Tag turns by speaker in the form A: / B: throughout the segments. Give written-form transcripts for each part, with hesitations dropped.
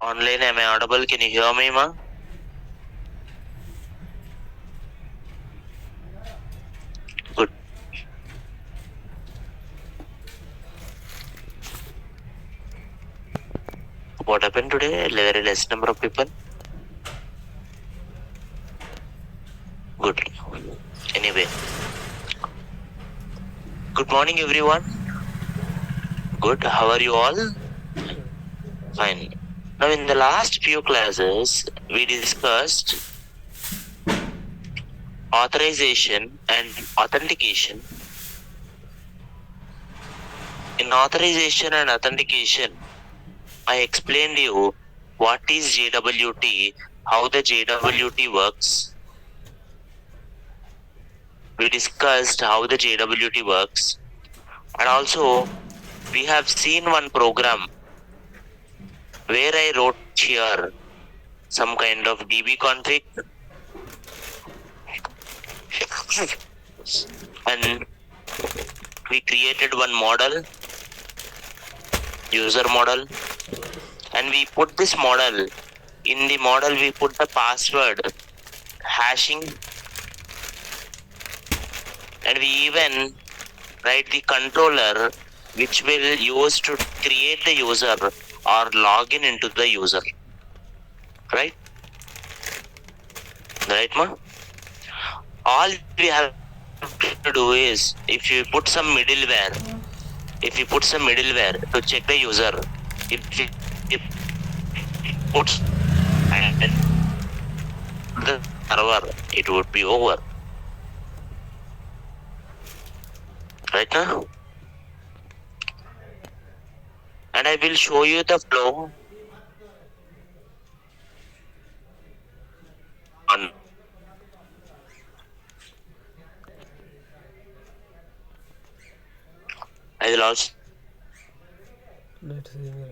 A: Online, am I audible? Can you hear me, ma? Good. What happened today? Very less number of people. Good. Anyway. Good morning, everyone. Good. How are you all? Fine. Now, in the last few classes, we discussed authorization and authentication. In authorization and authentication, I explained you what is JWT, how the JWT works. We discussed how the JWT works, and also we have seen one program where I wrote here some kind of DB config and we created one model, user model, and we put this model. In the model, we put the password hashing, and we even write the controller which will use to create the user or log into the user. Right? Right, ma? All we have to do is, if you put some middleware to check the user, if you put the server, it would be over. Right now? And I will show you the flow on I will also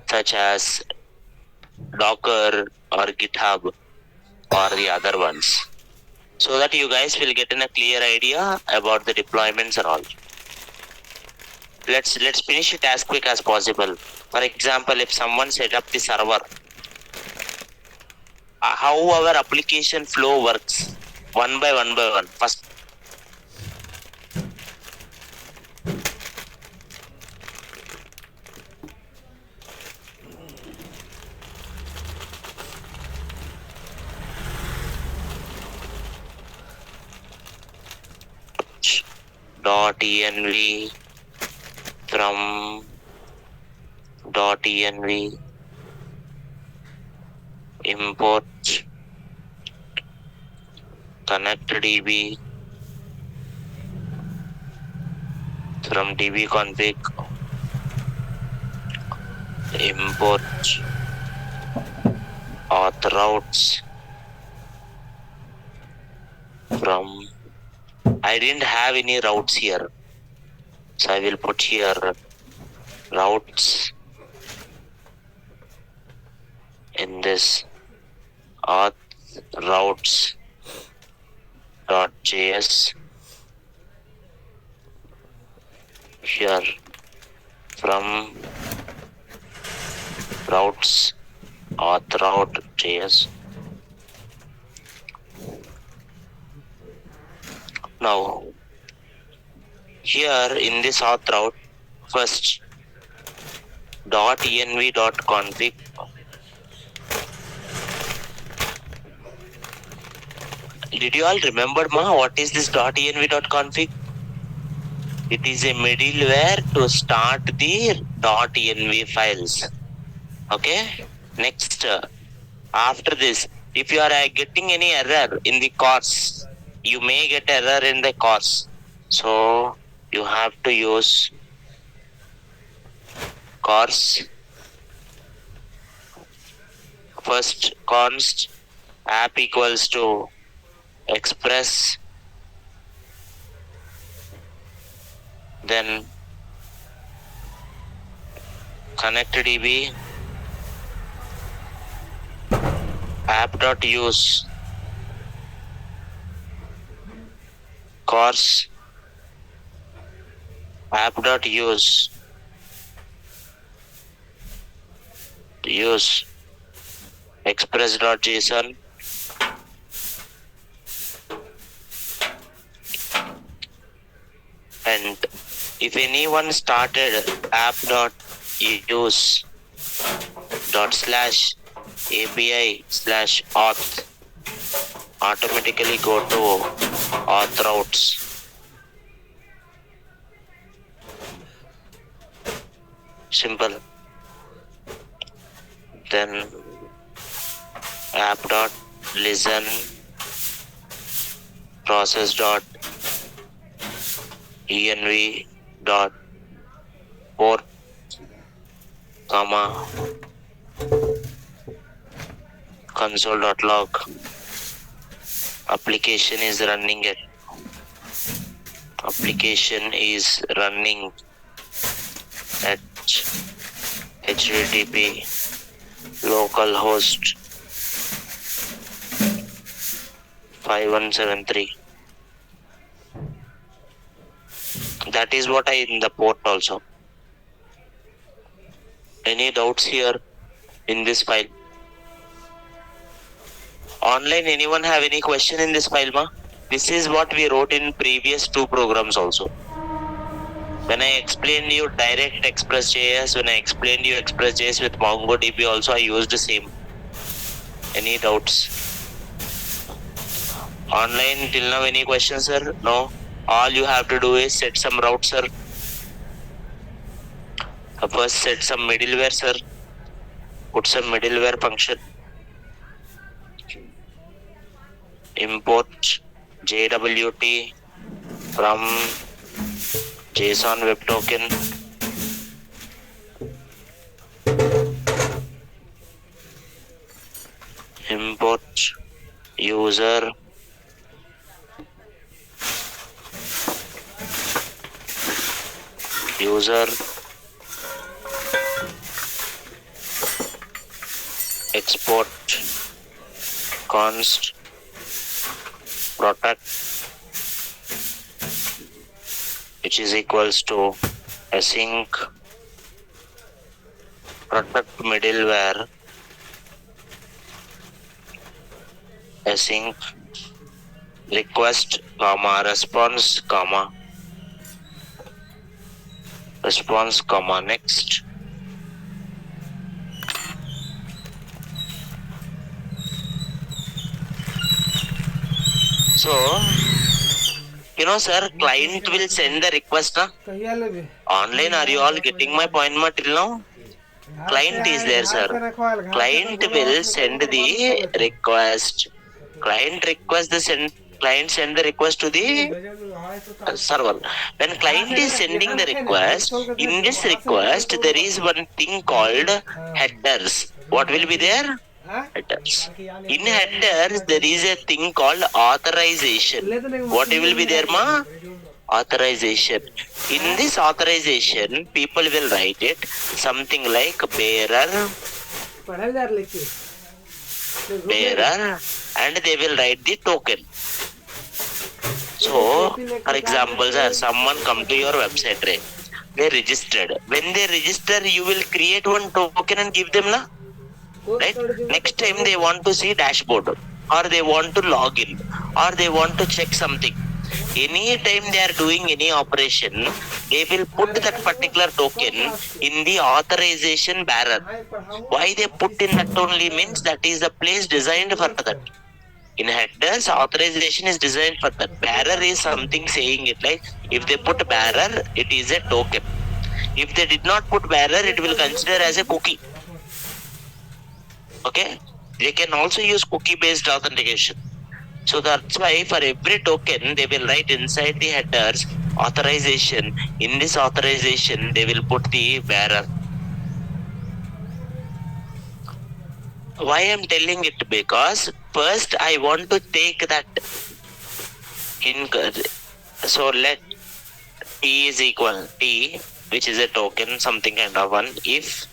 A: such as Docker or GitHub or the other ones, so that you guys will get a clear idea about the deployments and all. Let's finish it as quick as possible. For example, if someone set up the server, how our application flow works, one by one. First, .env from .env import connectdb from dbconfig import auth routes from I didn't have any routes here, so I will put here routes in this auth routes.js here from routes auth route.js. Now, here in this auth route, first .env.config did you all remember, ma, what is this .env.config? It is a middleware to start the .env files. Okay? Next, after this, if you are getting any error in the course, you may get error in the course. So, you have to use course. First, const app equals to express, then connectdb app.use course app.use express.json, and if anyone started app.use./API/auth, automatically go to auth routes. Simple. Then app.listen process.env.port, console.log. Application is running at HTTP localhost 5173. That is what I in the port also. Any doubts here in this file? Online, anyone have any question in this file, ma? This is what we wrote in previous 2 programs also. When I explained you direct Express.js, when I explained you Express.js with MongoDB also, I used the same. Any doubts? Online, till now, any questions, sir? No? All you have to do is set some routes, sir. First, set some middleware, sir. Put some middleware function. Import JWT from JSON Web Token. Import user export const protect, which is equals to async protect middleware async request response next. So, sir, client will send the request. Online, are you all getting my point till now? Client is there, sir. Client will send the request. Client send the request to the server. When client is sending the request, in this request there is one thing called headers. What will be there? Headers. In headers there is a thing called authorization. What will be there, ma? Authorization. In this authorization, people will write it something like bearer, and they will write the token. So, for example, sir, someone come to your website, right? They registered. When they register, you will create one token and give them, na? Right? Next time they want to see dashboard, or they want to log in, or they want to check something. Any time they are doing any operation, they will put that particular token in the authorization bearer. Why they put in that only means that is the place designed for that. In headers, authorization is designed for that. Bearer is something saying it like, if they put bearer, it is a token. If they did not put bearer, it will consider as a cookie. Okay? They can also use cookie based authentication. So that's why for every token, they will write inside the headers authorization. In this authorization, they will put the bearer. Why I am telling it? Because first I want to take that so let T is equal T, which is a token, something kind of one. If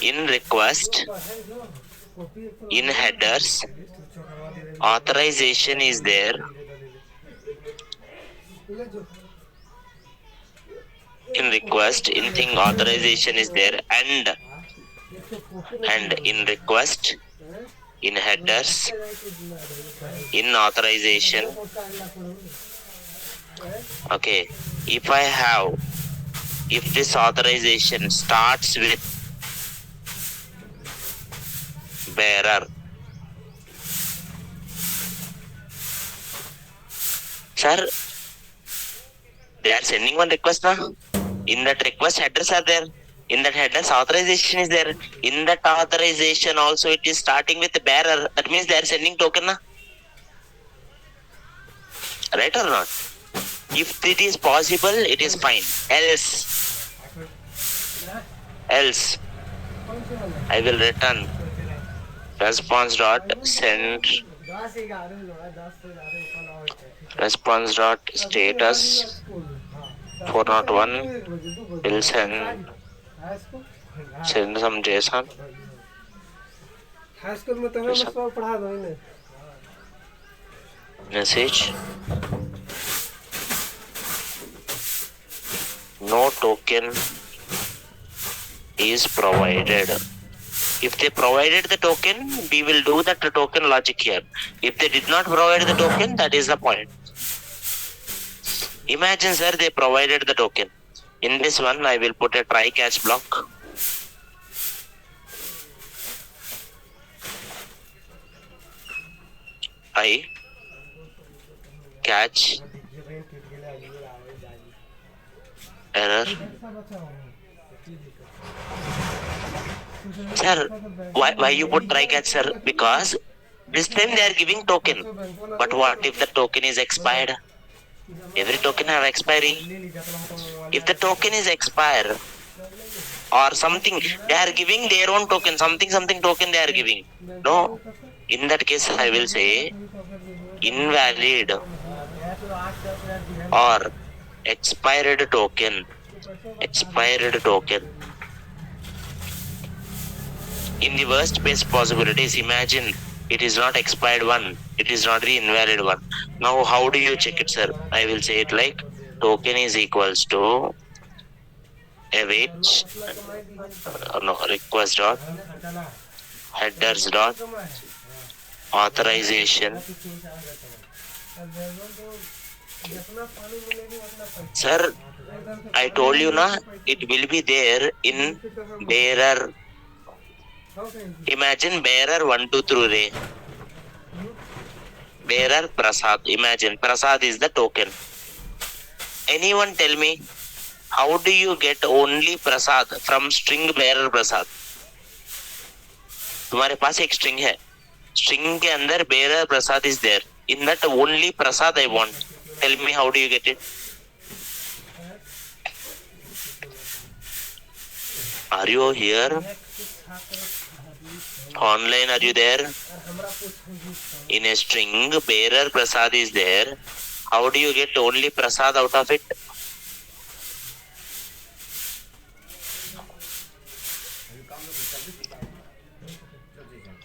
A: in request, in headers, authorization is there. In request, in thing authorization is there, and and in request, in headers, in authorization. Okay, if this authorization starts with bearer, sir, they are sending one request now. In that request, headers are there. In that headers, authorization is there. In that authorization also, it is starting with bearer. That means they are sending token na? Right or not? If it is possible, it is fine. Else, I will return response dot send response dot status 401 will send some JSON. Message. No token is provided. If they provided the token, we will do that token logic here. If they did not provide the token, that is the point. Imagine, sir, they provided the token. In this one, I will put a try catch block. I catch error. Sir, why you put try catch, sir? Because this time they are giving token. But what if the token is expired? Every token have expiry. If the token is expired or something, they are giving their own token, something token they are giving. No, in that case I will say invalid or expired token. In the worst case possibilities, imagine it is not expired one, it is not the invalid one. Now how do you check it, sir? I will say it like token is equals to await request dot headers dot authorization. Sir, I told you na, it will be there in bearer. Imagine bearer 1, 2, 3. Bearer Prasad. Imagine Prasad is the token. Anyone tell me, how do you get only Prasad from string bearer Prasad? तुम्हारे पास एक string है. String के अंदर bearer Prasad is there. In that only Prasad I want. Tell me, how do you get it? Are you here? Online, are you there? In a string, bearer Prasad is there. How do you get only Prasad out of it?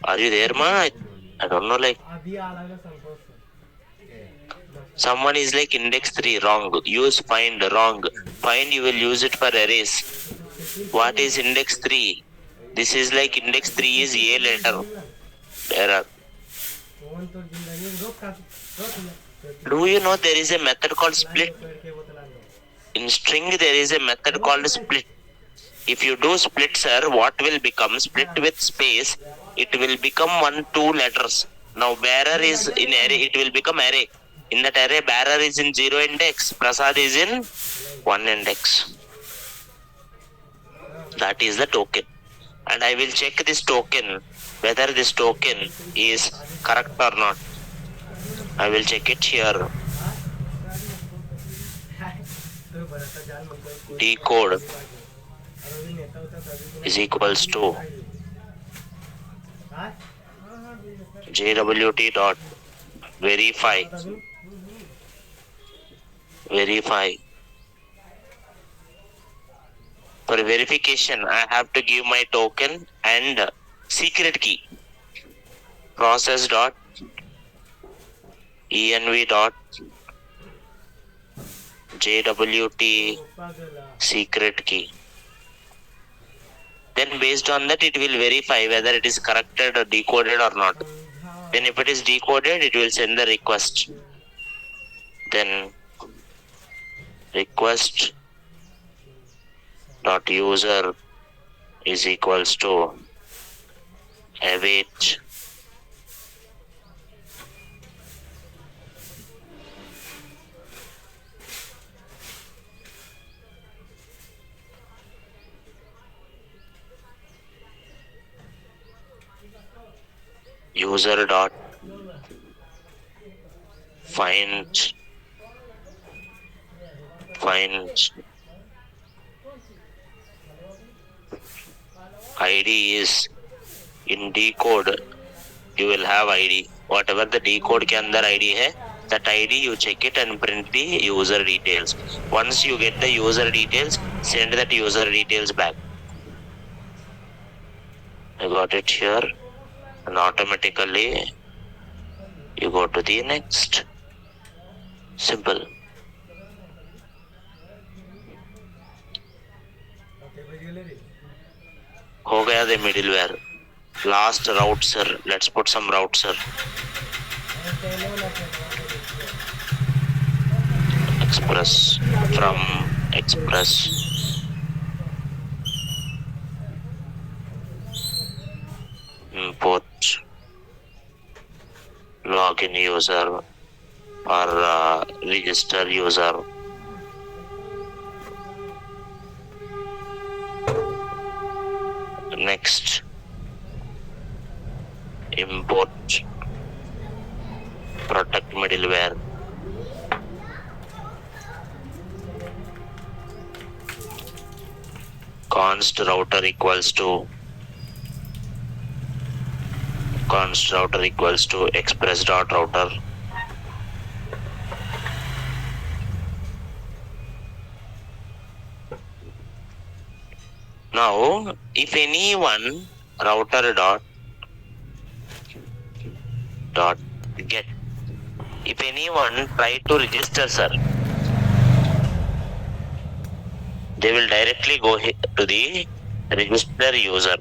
A: Are you there, ma? I don't know, like. Someone is like index 3, wrong. Use find, wrong. Find, you will use it for arrays. What is index 3? This is like index 3 is A letter. Error. Do you know there is a method called split? In string there is a method called split. If you do split, sir, what will become? Split with space, it will become 1, 2 letters. Now bearer is in array, it will become array. In that array, bearer is in 0 index, Prasad is in 1 index. That is the token. And I will check this token, whether this token is correct or not. I will check it here. Decode is equals to JWT dot verify. For verification, I have to give my token and secret key. Process dot env dot JWT secret key. Then based on that it will verify whether it is corrected or decoded or not. Then if it is decoded, it will send the request. Then request dot user is equals to await user dot find ID is in decode. You will have ID. Whatever the decode के अंदर ID है, that ID you check it and print the user details. Once you get the user details, send that user details back. I got it here, and automatically you go to the next. Simple. हो गया the middleware. Last route sir. Let's put some route sir. Express from Express. Import login user or register user. Next, import protect middleware. Const router equals to express.router. Now, if anyone router dot get, if anyone try to register sir, they will directly go to the register user.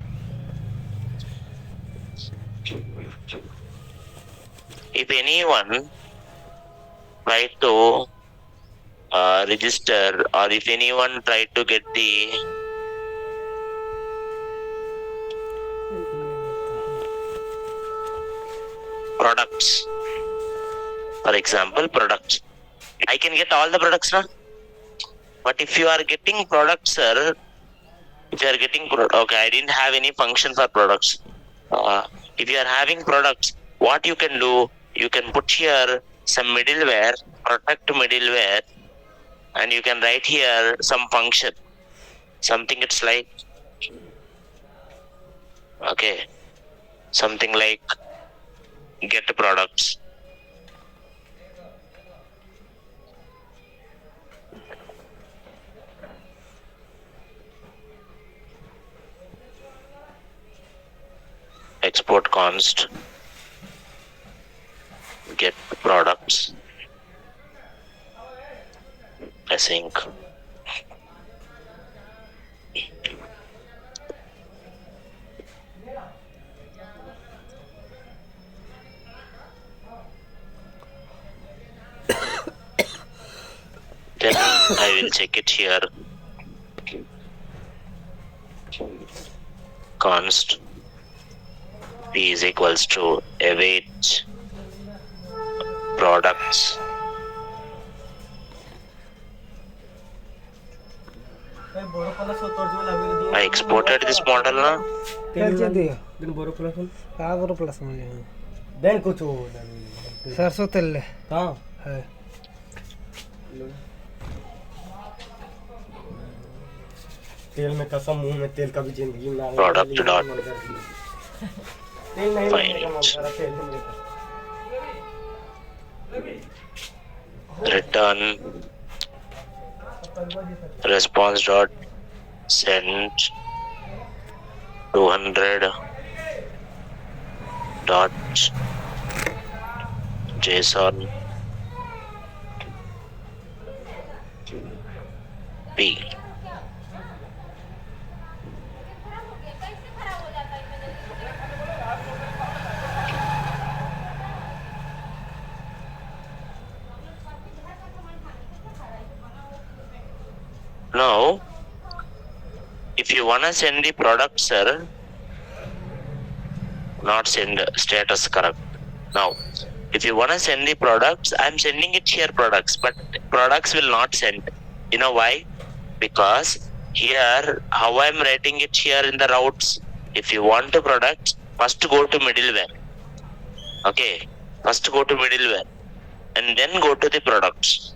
A: If anyone try to register, or if anyone try to get the products, for example products, I can get all the products now. But if you are getting products sir, if you are getting okay, I didn't have any function for products. If you are having products, what you can do, you can put here some middleware, protect middleware, and you can write here some function, something it's like, okay, something like get products. Export const get products async. Then I will check it here. Const p is equals to await products. I exported this model now.
B: सरसों तेल है
C: तेल में कसम मुंह में तेल कभी जिंदगी में
A: Product dot
C: तेल नहीं
A: return response dot send 200 dot JSON P. Now, if you wanna send the product, sir, not send status correct. Now, if you wanna send the products, I'm sending it here products, but products will not send. You know why? Because here, how I'm writing it here in the routes, if you want the products, first go to middleware. Okay, first go to middleware and then go to the products.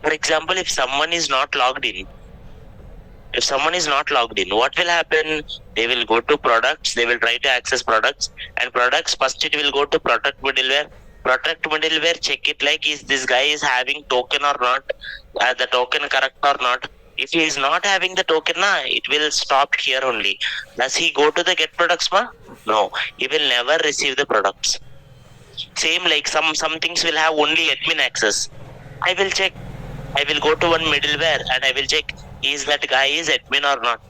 A: For example, if someone is not logged in, what will happen? They will go to products, they will try to access products, and products first it will go to product middleware. Product middleware check it like is this guy is having token or not, the token correct or not. If he is not having the token, it will stop here only. Does he go to the get products, ma? No, he will never receive the products. Same like some things will have only admin access. I will check. I will go to one middleware and I will check is that guy is admin or not.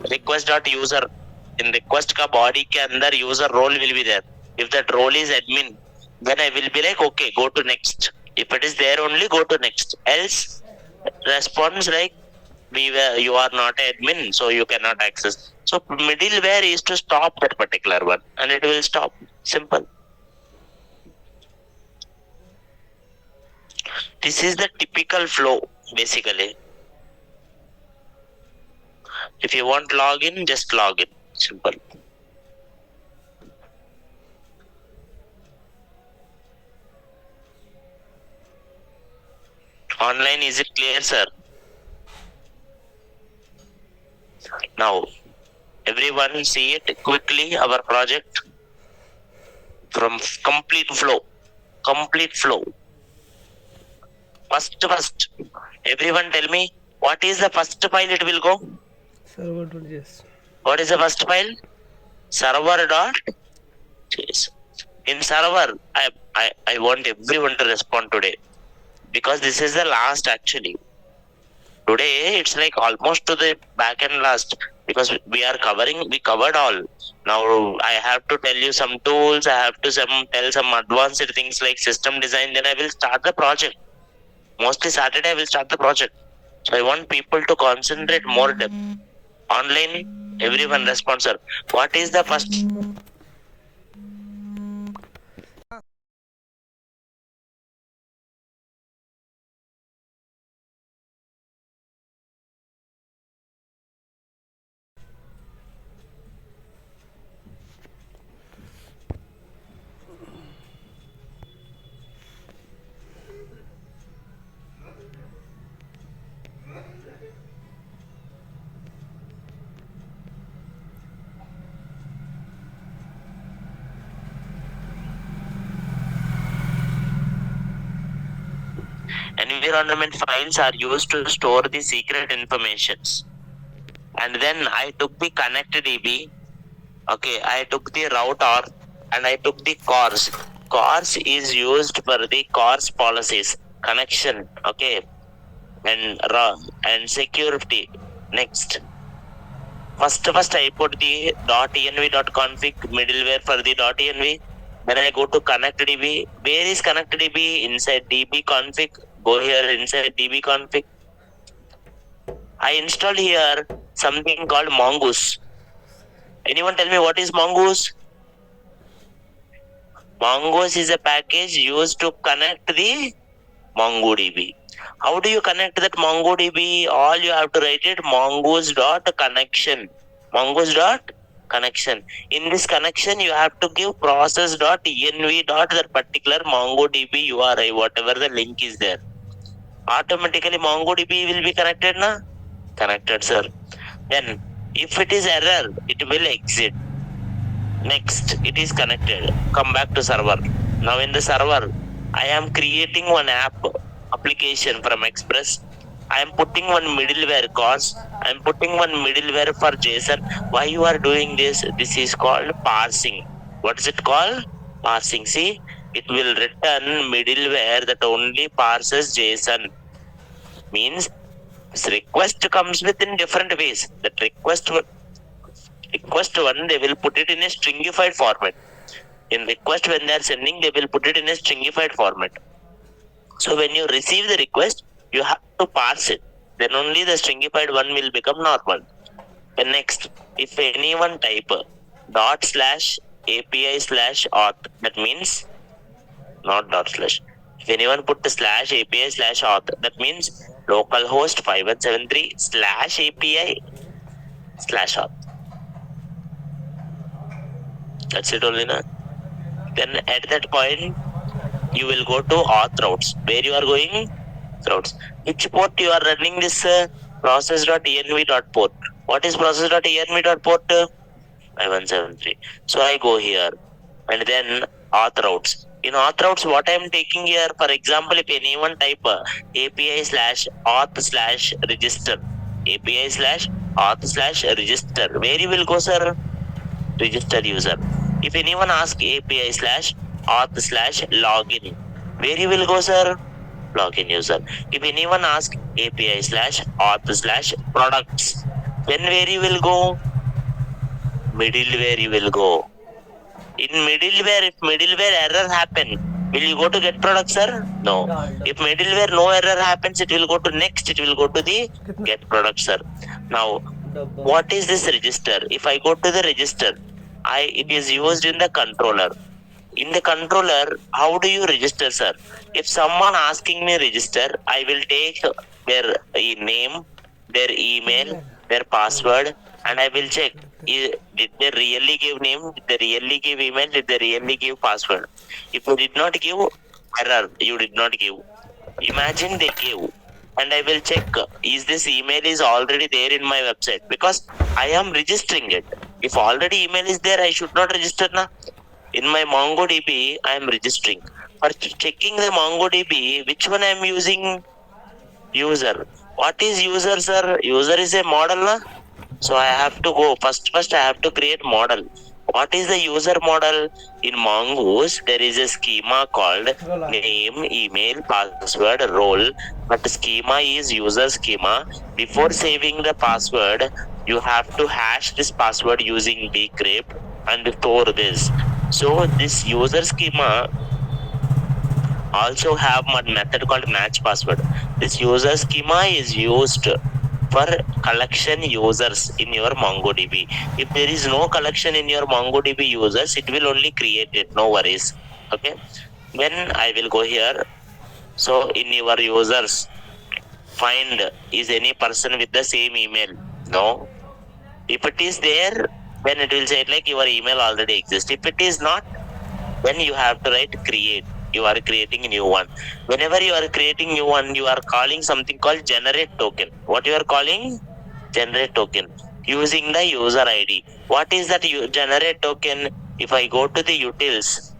A: Request.user. In request ka body ke andar user role will be there. If that role is admin, then I will be like, okay, go to next. If it is there only, go to next. Else, response like, you are not admin, so you cannot access. So middleware is to stop that particular one, and it will stop. Simple. This is the typical flow, basically. If you want login, just log in. Simple. Online, is it clear, sir? Now, everyone see it quickly, our project from complete flow. First, everyone tell me, what is the first file it will go?
B: Server.js.
A: What is the first file? Server.js. In server, I want everyone to respond today, because this is the last actually. Today it's like almost to the back and last, because we covered all. Now I have to tell you some tools, I have to tell some advanced things like system design, then I will start the project. Mostly Saturday I will start the project. So I want people to concentrate more depth. Online, everyone respond, sir. What is the first? Environment files are used to store the secret informations. And then I took the connectDB. Okay, I took the router and I took the CORS. CORS is used for the CORS policies, connection, okay, and security. Next. First I put the .env.config middleware for the .env. Then I go to connectDB. Where is connectDB? Inside DB config. Go here inside DB config. I installed here something called Mongoose. Anyone tell me what is Mongoose? Mongoose is a package used to connect the MongoDB. How do you connect that MongoDB? All you have to write it mongoose.connection. Mongoose.connection. In this connection, you have to give process.env. That particular MongoDB URI, whatever the link is there. Automatically MongoDB will be connected, na? Connected, sir. Then, if it is error, it will exit. Next, it is connected. Come back to server. Now in the server, I am creating one application from Express. I am putting one middleware CORS. I am putting one middleware for JSON. Why you are doing this? This is called parsing. What is it called? Parsing. See, it will return middleware that only parses JSON. Means this request comes within different ways. That request request one, they will put it in a stringified format. In request, when they are sending, they will put it in a stringified format. So when you receive the request, you have to parse it. Then only the stringified one will become normal. And next, if anyone type dot slash API slash auth, that means not dot slash. If anyone put the slash API slash auth, that means localhost 5173 slash API slash auth. That's it only, na? Then at that point, you will go to auth routes. Where you are going? Routes. Which port you are running this process.env.port? What is process.env.port? 5173. So I go here and then auth routes. In auth routes, what I am taking here, for example, if anyone type API slash auth slash register, API slash auth slash register, where you will go, sir? Register user. If anyone ask API slash auth slash login, where you will go, sir? Login user. If anyone ask API slash auth slash products, then where you will go? Middleware you will go. In middleware, if middleware error happen, will you go to get products, sir? No. If middleware no error happens, it will go to next, it will go to the get products, sir. Now, what is this register? If I go to the register, it is used in the controller. In the controller, how do you register, sir? If someone asking me register, I will take their name, their email, their password, and I will check. Did they really give name? Did they really give email? Did they really give password? If you did not give, error, you did not give. Imagine they give. And I will check, is this email is already there in my website? Because I am registering it. If already email is there, I should not register, na? In my MongoDB, I am registering. For checking the MongoDB, which one I am using? User. What is user, sir? User is a model, na? So I have to go, first I have to create model. What is the user model? In Mongoose, there is a schema called name, email, password, role. But schema is user schema. Before saving the password, you have to hash this password using decrypt and store this. So this user schema also have one method called match password. This user schema is used for collection users in your MongoDB. If there is no collection in your MongoDB users, it will only create it, no worries. Okay. Then I will go here. So in your users, find is any person with the same email? No. If it is there, then it will say like your email already exists. If it is not, then you have to write create. You are creating a new one. Whenever you are creating new one, you are calling something called generate token. What you are calling? Generate token. Using the user ID. What is that generate token? If I go to the utils,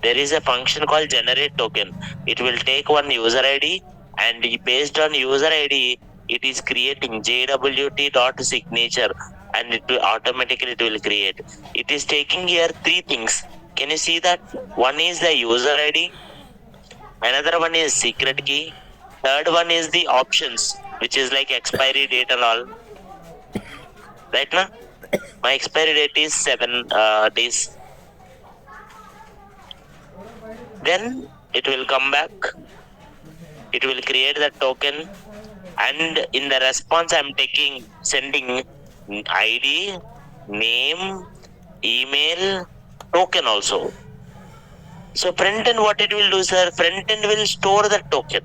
A: there is a function called generate token. It will take one user ID and based on user ID, it is creating jwt.signature and it will automatically create. It is taking here three things. Can you see that? One is the user ID, another one is secret key, third one is the options, which is like expiry date and all. Right now, my expiry date is 7 days. Then it will come back. It will create the token, and in the response, I am sending ID, name, email, token also. So front end, what it will do, sir? Front end will store the token.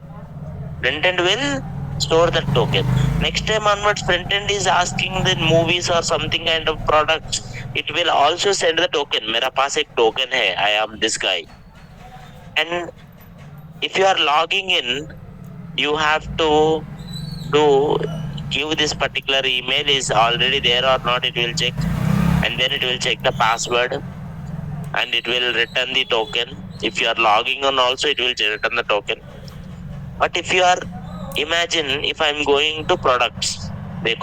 A: Front end will store the token. Next time onwards, front end is asking the movies or something kind of products. It will also send the token. मेरा पास एक token है. I am this guy. And if you are logging in, you have to give this particular email is already there or not. It will check, and then it will check the password. And it will return the token. If you are logging on also, it will return the token. But if you are, imagine if I am going to products, I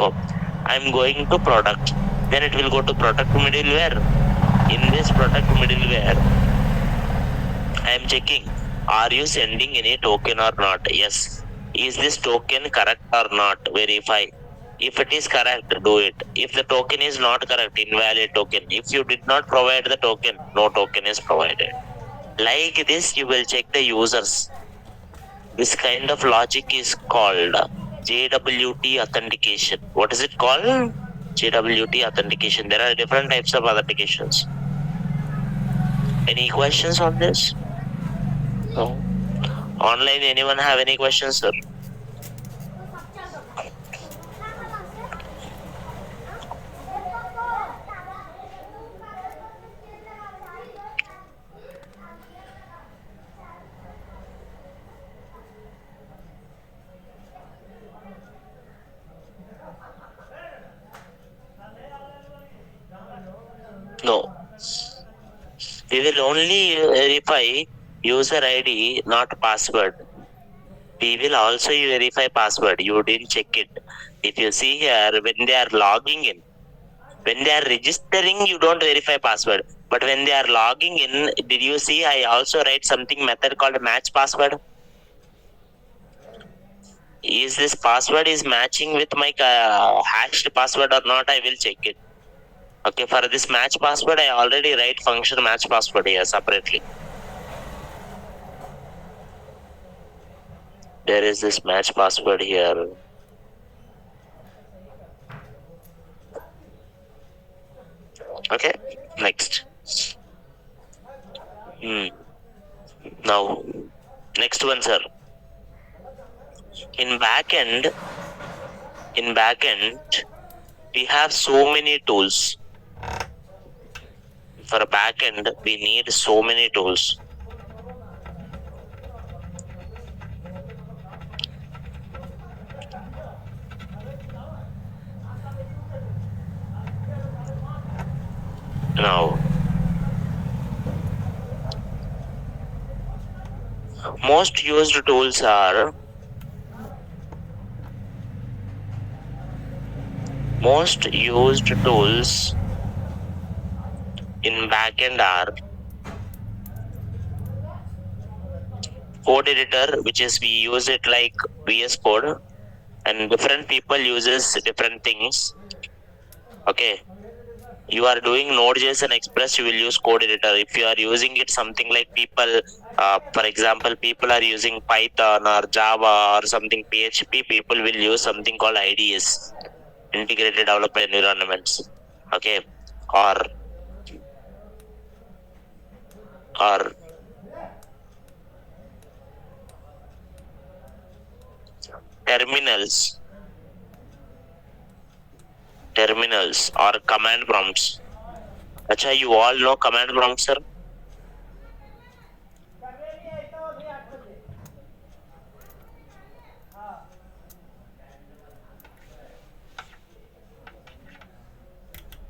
A: am going to product, then it will go to product middleware. In this product middleware, I am checking, are you sending any token or not? Yes. Is this token correct or not? Verify. If it is correct, do it. If the token is not correct, invalid token. If you did not provide the token, no token is provided. Like this, you will check the users. This kind of logic is called JWT authentication. What is it called? JWT authentication. There are different types of authentications. Any questions on this? No. Online, anyone have any questions, sir? No. We will only verify user ID, not password. We will also verify password. You didn't check it. If you see here, when they are logging in, when they are registering, you don't verify password. But when they are logging in, did you see I also write something method called match password? Is this password is matching with my hashed password or not? I will check it. Okay, for this match password, I already write function match password here separately. There is this match password here. Okay, next. Now, next one, sir. In backend, we have so many tools. For backend, we need so many tools. Now, most used tools are in backend are code editor, which is we use it like VS Code, and different people uses different things. Okay. You are doing Node.js and Express, you will use code editor. If you are using it something like people, for example, people are using Python or Java or something PHP, people will use something called IDS, integrated development environments. Okay. Or terminals or command prompts. Acha, you all know command prompts, sir?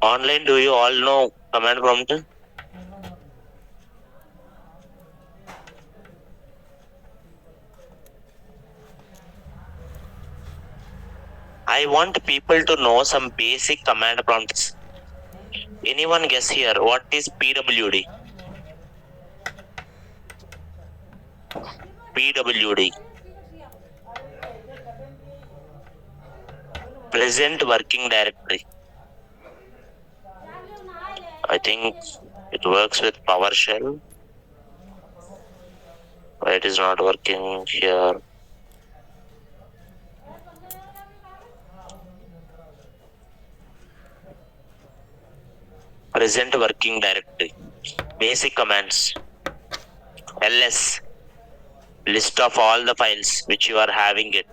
A: Online, do you all know command prompt? I want people to know some basic command prompts. Anyone guess here, what is PWD? PWD. Present working directory. I think it works with PowerShell. It is not working here. Present working directory. Basic commands. ls. List of all the files which you are having it.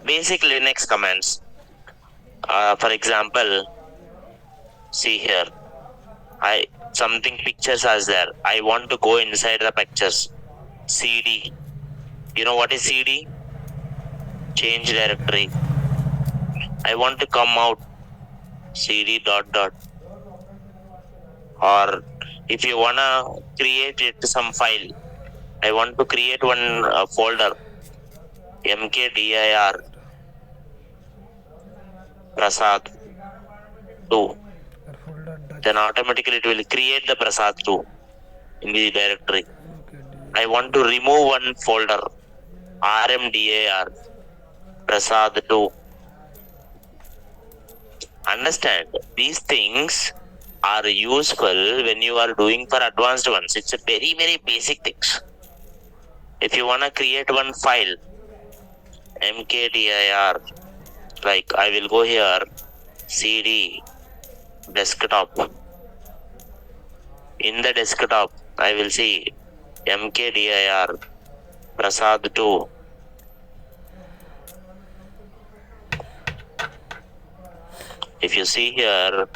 A: Basic Linux commands. For example, see here. Something pictures are there. I want to go inside the pictures. CD. You know what is CD? Change directory. I want to come out. CD ... Or if you wanna create it some file, I want to create one folder. mkdir prasad 2. Then automatically it will create the prasad 2 in the directory. I want to remove one folder, rmdir. Prasad 2. Understand, these things are useful when you are doing for advanced ones. It's a very, very basic things. If you want to create one file, mkdir, like I will go here, cd, desktop. In the desktop, I will see mkdir, Prasad 2. If you see here,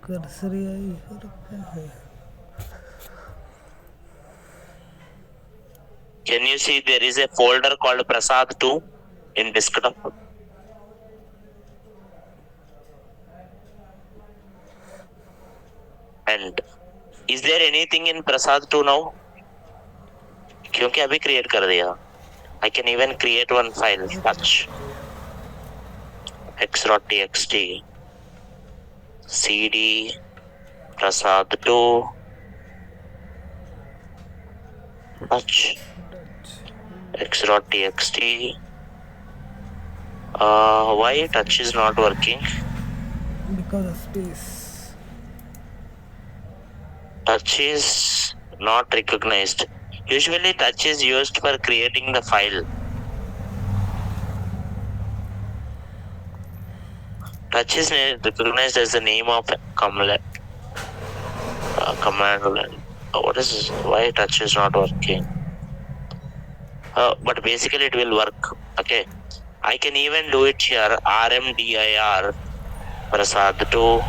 B: cursory eye और क्या है
A: can you see there is a folder called Prasad 2 in desktop? And is there anything in Prasad 2 now? क्योंकि अभी create कर दिया. I can even create one file. Touch x.txt cd Prasad 2 touch x.txt. Why touch is not working?
B: because of space
A: Touch is not recognized. Usually touch is used for creating the file. Touch is recognized as the name of command line. What is this? Why touch is not working? But basically it will work. Okay. I can even do it here. rmdir Prasad 2,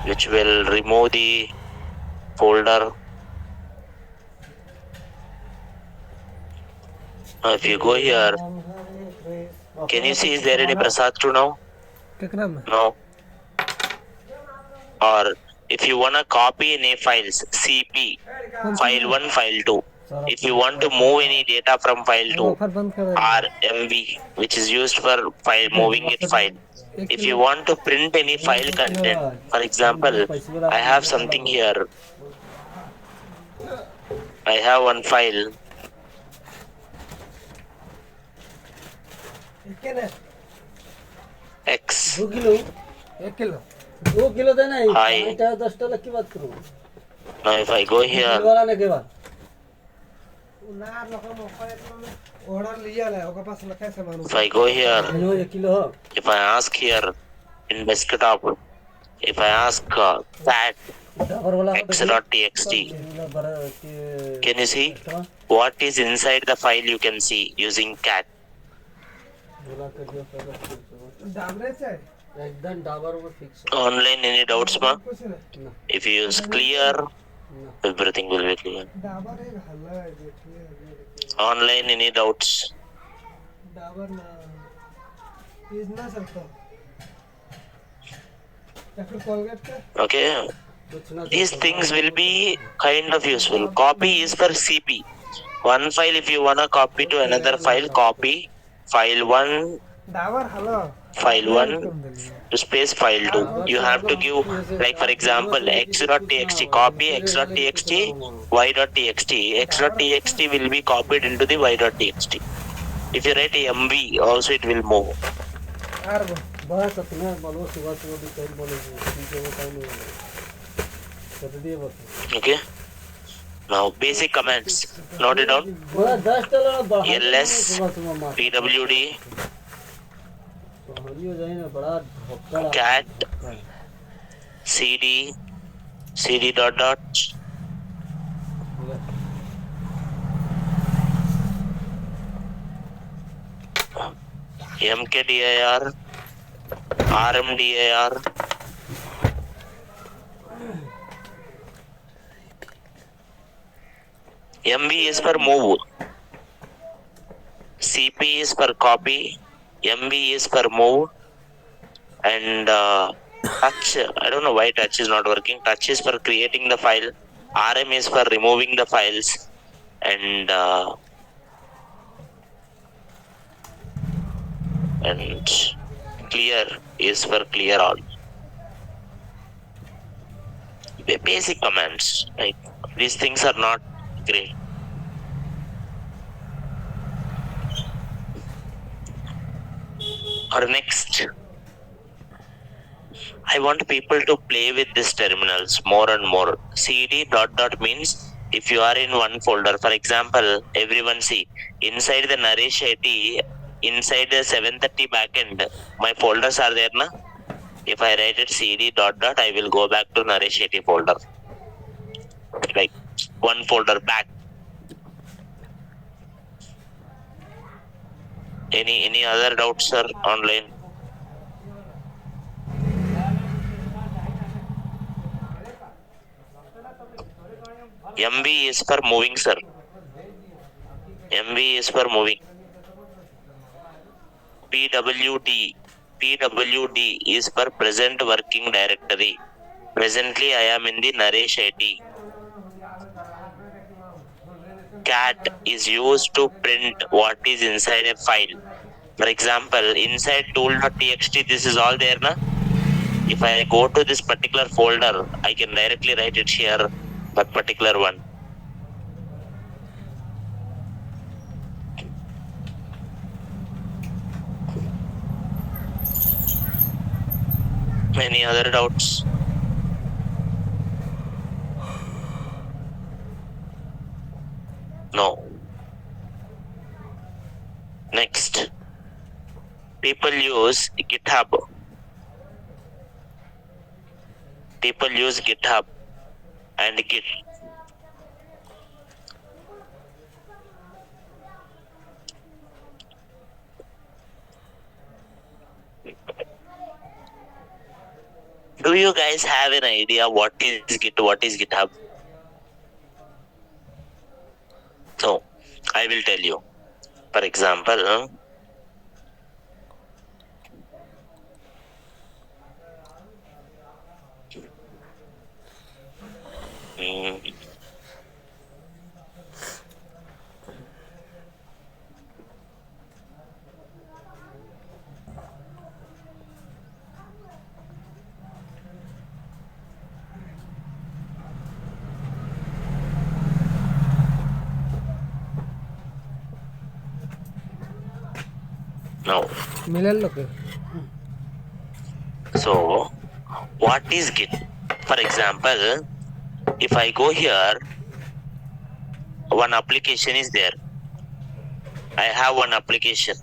A: which will remove the folder. If you go here, can you see is there any Prasad 2 now?
B: क्या नाम है
A: No. Or if you wanna copy any files, cp file 1, file 2. If you want to move any data from file 2,
B: offer बंद कर देना
A: rmv, which is used for file moving it file. If you want to print any file content, for example, I have something here. I have one file.
B: कितने
A: X.
C: 2 kilo
B: 1 kilo
C: 2 kilo देना है
A: Hi.
C: 10 dollar की बात करो
A: Now if I go here,
C: वाला ने के बाद
B: ना लोग ऑर्डर लिया है ओका पास लखा है सामान
A: if I go here,
C: जो 1 किलो हो
A: if I ask here in desktop, if I ask cat
C: Dabur वाला
A: x.txt, can you see what is inside the file? You can see using cat.
B: Dabre से
C: एकदम डाबर वो fix
A: Online any doubts, ma?
B: कुछ नहीं
A: If you use clear, everything will be clear.
B: Dabur एक हल्ला है देखिए
A: Online any doubts?
B: डाबर ना इतना सकता या फिर कोलगेट का
A: Okay. These things will be kind of useful. Copy is for cp. One file, if you wanna copy to another file, copy file 1,
B: Dabur हल्ला
A: file 1 to space file 2. You have to give, like for example, x.txt, copy x.txt, y.txt. x.txt will be copied into the y.txt. If you write mv, also it will move.
B: यार
C: बस अपना बोलो सुबह भी कहीं बोलो ठीक है वो टाइम नहीं कर दिए बस
A: Okay. Now basic commands. Note it down.
C: बड़ा 10 डॉलर बढ़ा
A: ls
C: सुबह मार
A: pwd
C: तो हरी हो जाए ना बड़ा धक्का
A: cat cd dot dot mkdir rmdir mv is for move, cp is for copy, mv is for move, and touch, I don't know why touch is not working. Touch is for creating the file, rm is for removing the files, and clear is for clear all. basic commands. Like these things are not great. Or next, I want people to play with these terminals more and more. cd dot dot means if you are in one folder, for example, everyone see inside the Naresh IT, inside the 730 backend, my folders are there, na? If I write it cd dot dot, I will go back to Naresh IT folder, like one folder back. Any other doubts, sir, online? MV is for moving, sir. MV is for moving. PWD is for present working directory. Presently, I am in the Naresh IT. Cat is used to print what is inside a file. For example, inside tool.txt, this is all there, na? If I go to this particular folder, I can directly write it here, that particular one. Any other doubts? No. Next, people use GitHub. People use GitHub and Git. Do you guys have an idea what is Git? What is GitHub? So, I will tell you. For example, now, so what is Git? For example, if I go here, one application is there. I have one application.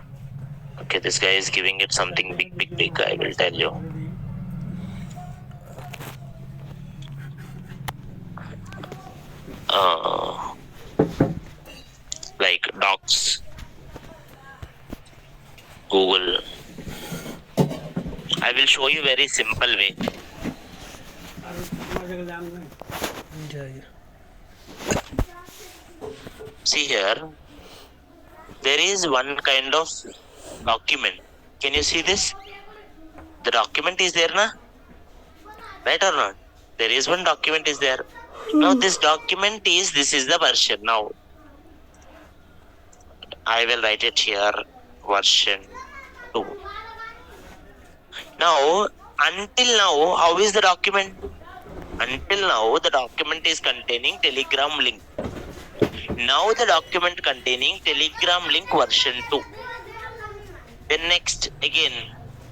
A: Okay, this guy is giving it something big. I will tell you. Like Docs, Google. I will show you very simple way. See here, there is one kind of document. Can you see this? The document is there, na? Right or not? There is one document is there. Now this document is, this is the version. Now, I will write it here, version 2. Now, until now, how is the document? Until now, the document is containing Telegram link. Now the document containing Telegram link version 2. Then next, again,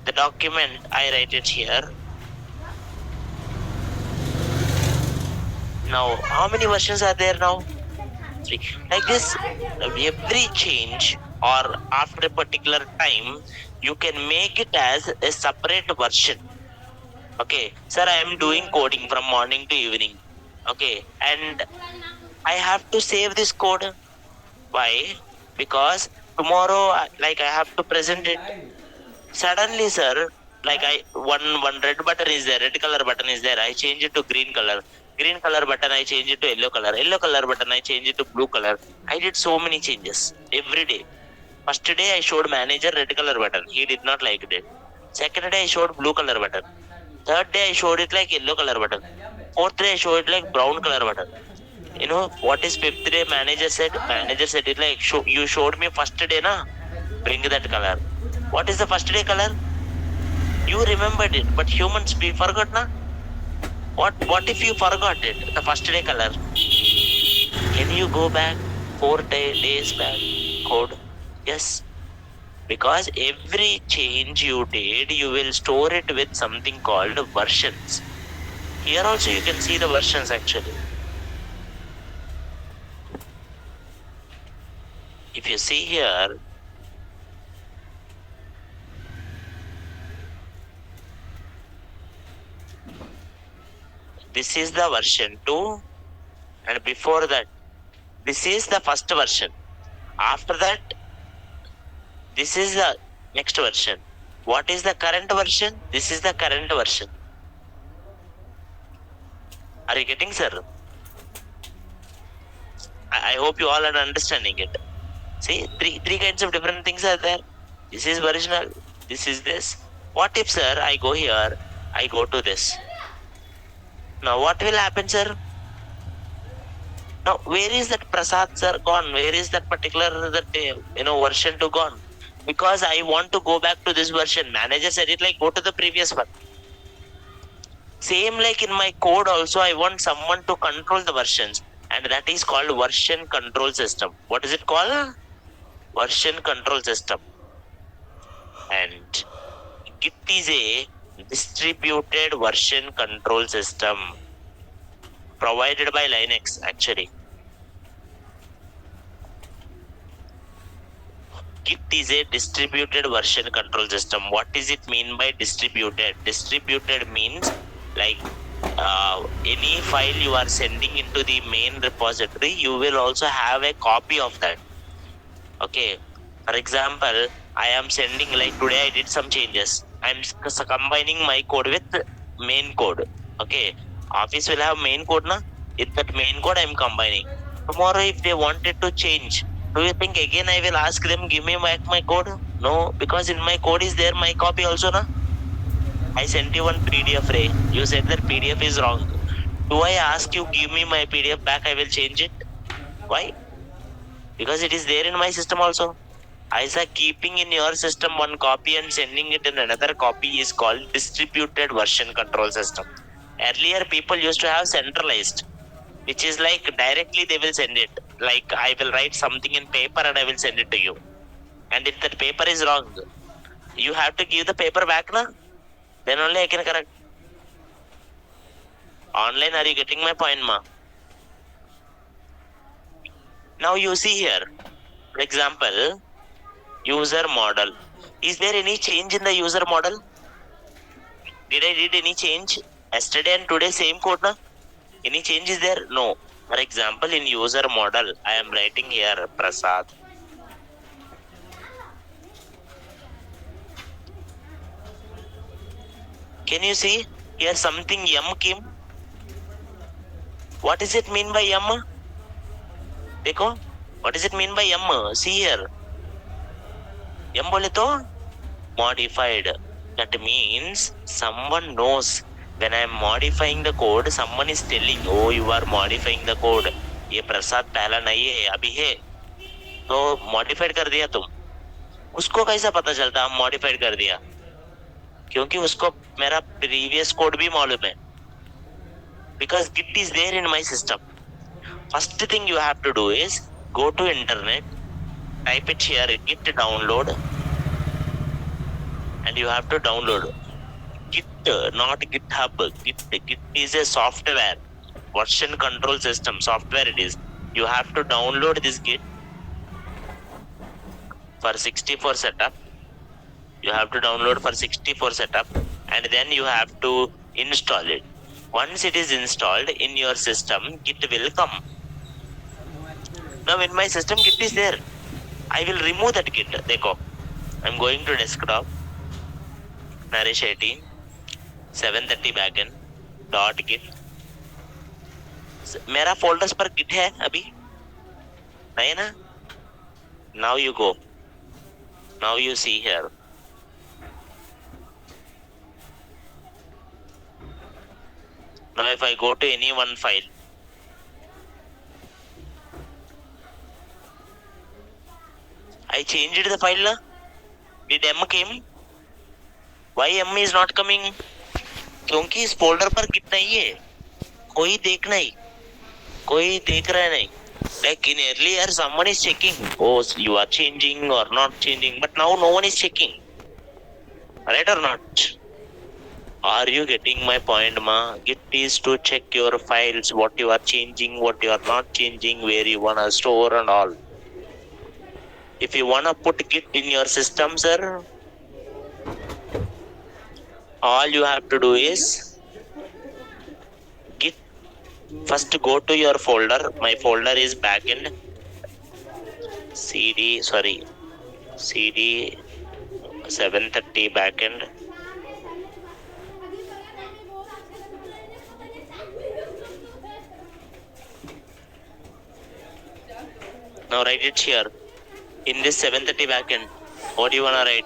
A: the document, I write it here. Now, how many versions are there now? 3. Like this, every change or after a particular time, you can make it as a separate version. Okay, sir, I am doing coding from morning to evening. Okay, and I have to save this code. Why? Because tomorrow, like I have to present it. Suddenly, sir, like one red button is there, red color button is there. I change it to green color. Green color button, I change it to yellow color. Yellow color button, I change it to blue color. I did so many changes every day. First day, I showed manager red color button. He did not like it. Second day, I showed blue color button. Third day, I showed it like yellow color button. Fourth day, I showed it like brown color button. You know, what is fifth day manager said? Manager said it like, you showed me first day, na? Bring that color. What is the first day color? You remembered it, but humans, we forgot, na? What if you forgot it? The first day color. Can you go back 4 days back code? Yes. Because every change you did, you will store it with something called versions. Here also you can see the versions actually. If you see here, this is the version 2, and before that, this is the first version. After that, this is the next version. What is the current version? This is the current version. Are you getting, sir? I hope you all are understanding it. See, three kinds of different things are there. This is original. This is this. What if, sir, I go here, I go to this. Now, what will happen, sir? Now, where is that Prasad, sir, gone? Where is that particular version 2 gone? Because I want to go back to this version. Manager said it like, go to the previous one. Same like in my code also, I want someone to control the versions. And that is called version control system. What is it called? Version control system. And Git is a distributed version control system provided by Linux actually. Git is a distributed version control system. What does it mean by distributed? Distributed means like any file you are sending into the main repository, you will also have a copy of that. Okay. For example, I am sending, like today I did some changes. I am combining my code with main code. Okay. Office will have main code, na? In that main code I am combining. Tomorrow if they wanted to change, do you think again I will ask them give me back my code? No, because in my code is there my copy also, na? I sent you one PDF, Ray. You said that PDF is wrong. Do I ask you give me my PDF back? I will change it. Why? Because it is there in my system also. I say keeping in your system one copy and sending it in another copy is called distributed version control system. Earlier people used to have centralized, which is like directly they will send it. Like I will write something in paper and I will send it to you. And if that paper is wrong, you have to give the paper back, na? Then only I can correct. Online, are you getting my point, ma? Now you see here, for example, user model. Is there any change in the user model? Did I did any change? Yesterday and today same code, na? Any change is there? No. For example, in user model, I am writing here Prasad. Can you see here something M came? What does it mean by M? Dekho, what does it mean by M? See here. M bole to modified. That means someone knows when I am modifying the code, someone is telling, oh, you are modifying the code. ये प्रसाद पहला नहीं है, अभी है. तो modified कर दिया तुम. उसको कैसा पता चलता हम modified कर दिया? क्योंकि उसको मेरा previous code भी मालूम है. Because Git is there in my system. First thing you have to do is go to internet, type it here, Git download, and you have to download Git, not GitHub. Git is a software, version control system software it is. You have to download this Git for 64 setup. You have to download for 64 setup, and then you have to install it. Once it is installed in your system, Git will come. Now in my system, Git is there. I will remove that Git. Dekho. I'm going to desktop. Naresh 18. 730 backend. .git. मेरा folders पर Git है अभी. नहीं ना? Now you go. Now you see here. Now if I go to any one file, I changed the file, na? Did M came? Why M is not coming? क्योंकि इस folder पर Git नहीं है. कोई देख रहा नहीं. Like in earlier, someone is checking. Oh, you are changing or not changing. But now no one is checking. Right or not? Are you getting my point, ma? Git is to check your files, what you are changing, what you are not changing, where you wanna store and all. If you wanna put Git in your system, sir, all you have to do is Git. First go to your folder. My folder is backend. CD 730 backend. Now write it here. In this 730 backend, what do you wanna write?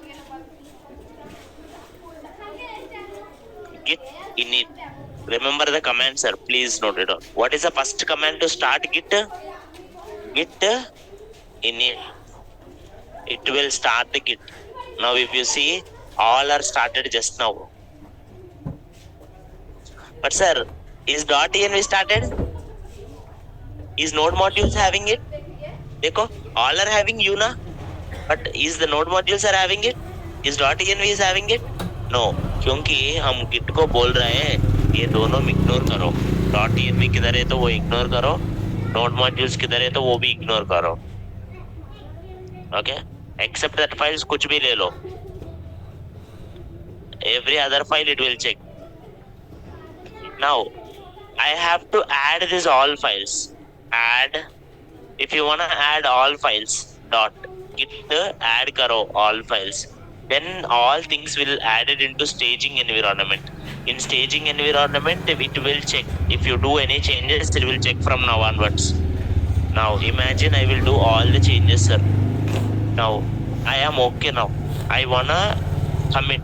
A: Git init. Remember the command, sir. Please note it down. What is the first command to start Git? Git init. It will start the Git. Now if you see, all are started just now. But sir, is .env started? Is node modules having it? देखो, all are having you na. But is the node modules are having it? Is .env is having it? No, क्योंकि हम Git को बोल रहे हैं ये दोनों ignore करो. .env किधर है तो वो इग्नोर करो. Node modules किधर है तो वो भी इग्नोर करो. Okay? Except that files कुछ भी ले लो. Every other file it will check. Now, I have to add these all files. Add. If you wanna add all files, git add karo all files. Then all things will added into staging environment. In staging environment, it will check. If you do any changes, it will check from now onwards. Now imagine I will do all the changes, sir. Now I am okay now. I wanna commit.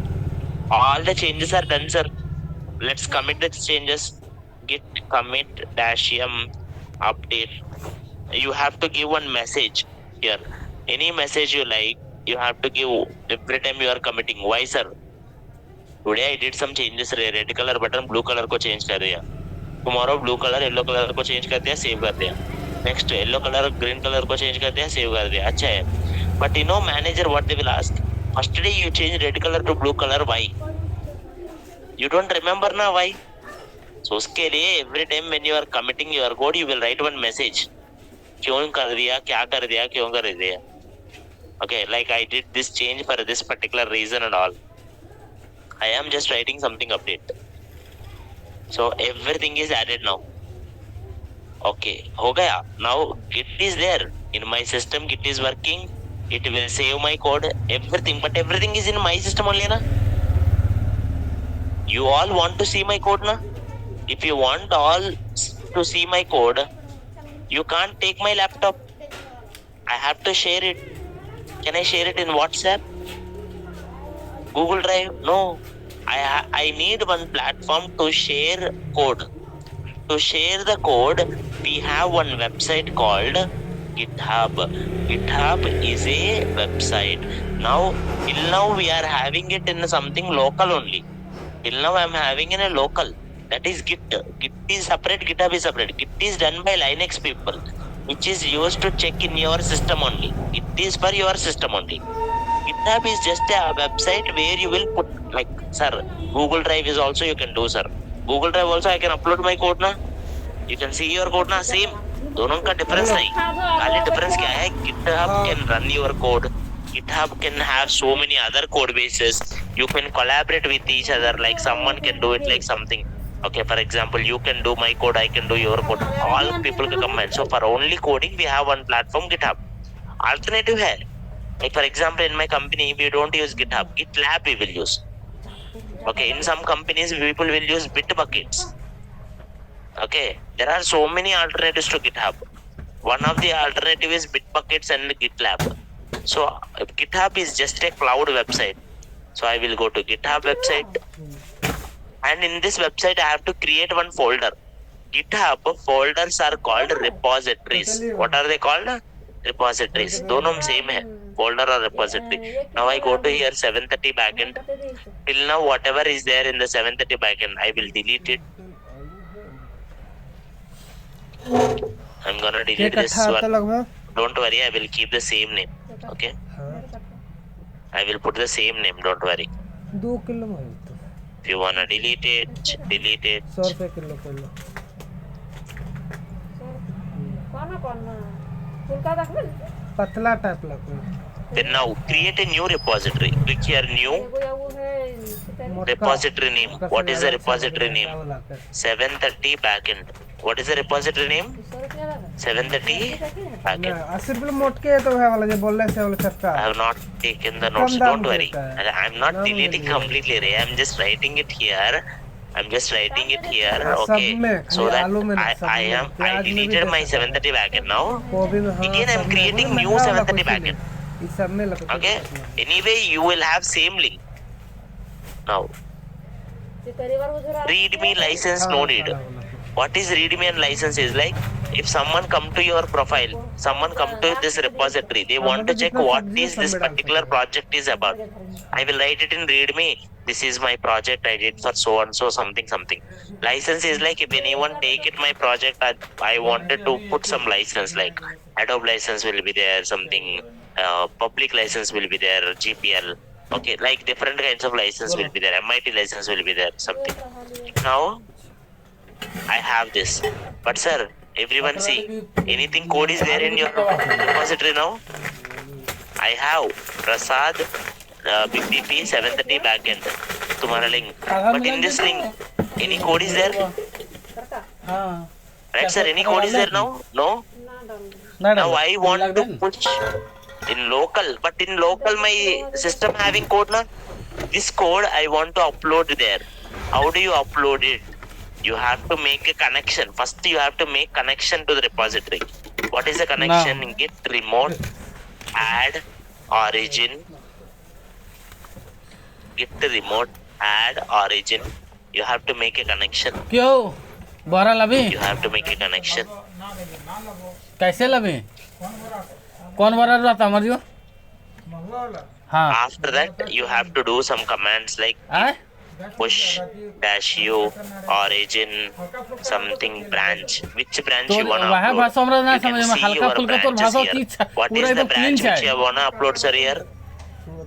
A: All the changes are done, sir. Let's commit the changes. Git commit -m update. You have to give one message here. Any message you like, you have to give every time you are committing. Why, sir? Today I did some changes. Red color button blue color को change कर दिया. Tomorrow blue color yellow color को change कर दिया, save कर दिया. Next yellow color green color को change कर दिया, save कर दिया. अच्छा है. But you know manager what they will ask? First day you change red color to blue color. Why? You don't remember na why? So उसके लिए every time when you are committing your code, you will write one message. क्यों कर दिया, क्या कर दिया, क्यों कर दिया. Okay, like I did this change for this particular reason and all. I am just writing something update. So everything is added now. Okay, हो गया. Now Git is there in my system. Git is working. It will save my code. Everything, but everything is in my system only, na. You all want to see my code, na? If you want all to see my code, you can't take my laptop. I have to share it. Can I share it in WhatsApp? Google Drive? No. I need one platform to share code. To share the code, we have one website called GitHub. GitHub is a website. Now, till now we are having it in something local only. Till now I am having in a local. That is Git. Git is separate, GitHub is separate. Git is done by Linux people, which is used to check in your system only. Git is for your system only. GitHub is just a website where you will put, like, sir, Google Drive is also you can do, sir. Google Drive also I can upload my code na. You can see your code na, same. दोनों का difference नहीं. खाली difference क्या है? GitHub can run your code. GitHub can have so many other code bases. You can collaborate with each other. Like someone can do it like something. Okay, for example, you can do my code, I can do your code. All people can combine. So for only coding, we have one platform, GitHub. Alternative है. Like for example, in my company, we don't use GitHub. GitLab we will use. Okay, in some companies, people will use Bitbuckets. Okay, there are so many alternatives to GitHub. One of the alternative is Bitbuckets and GitLab. So GitHub is just a cloud website. So I will go to GitHub website. And in this website, I have to create one folder. GitHub folders are called repositories. What are they called? Repositories. दोनों same है. Folder or repository. Now I go to here 730 backend. Till now, whatever is there in the 730 backend, I will delete it. I'm gonna
B: के
A: delete this
B: कट्ठा आता
A: one.
B: लगभग?
A: Don't worry, I will keep the same name. Okay,
B: हाँ,
A: I will put the same name. Don't worry.
B: 2 kilo में है तो
A: If you wanna delete it, delete it.
B: 100 रुपए kilo कर लो। पतला टाइप लगता है।
A: Then now create a new repository. Click here, new repository name. What is the repository name? 730 backend. What is the repository name? 730 backend.
B: 80 रुपए मोटके है तो है वाला जो बोल रहे थे वाला चक्का।
A: I have not taken the notes. Don't worry. I'm not deleting completely. Ray. I'm just writing it here. Okay. So that I deleted my 730 backend now. Again, I'm creating new 730 backend.
B: इस सब में लगता है।
A: Okay. Anyway, you will have same link. Now, readme license no need. What is readme and license is like, if someone come to your profile, someone come to this repository, they want to check what is this particular project is about. I will write it in readme. This is my project I did for so and so something. License is like, if anyone take it my project, I wanted to put some license, like Adobe license will be there, something public license will be there, GPL. Okay, like different kinds of license will be there. MIT license will be there, something. Now I have this, but sir, everyone see, anything code is there in your repository now? I have Prasad BPP 730 backend, तुम्हारा link. But in this link, any code is there? Right, sir? Any code is there now? No. Now I want to push in local, but in local my system having code now. This code I want to upload there. How do you upload it? You have to make a connection. First you have to make connection to the repository. What is the connection? Git remote add origin. Git remote add origin. You have to make a connection.
D: क्यों बोरा लबी?
A: You have to make a connection.
D: कैसे लबी? कौन बोरा रहता मरियो? हाँ।
A: After that you have to do some commands like
D: आए?
A: push dash u origin something branch. Which branch
D: तो
A: you wanna
D: वह
A: upload?
D: भाषा में ना
A: You can
D: समझ में
A: see
D: हल्का
A: your
D: फुल्का तो
A: branches
D: भाषा
A: here.
D: की
A: What
D: पूरा
A: is the
D: एकदम क्लीन
A: branch which
D: चाहिए।
A: you wanna upload, sir? Here.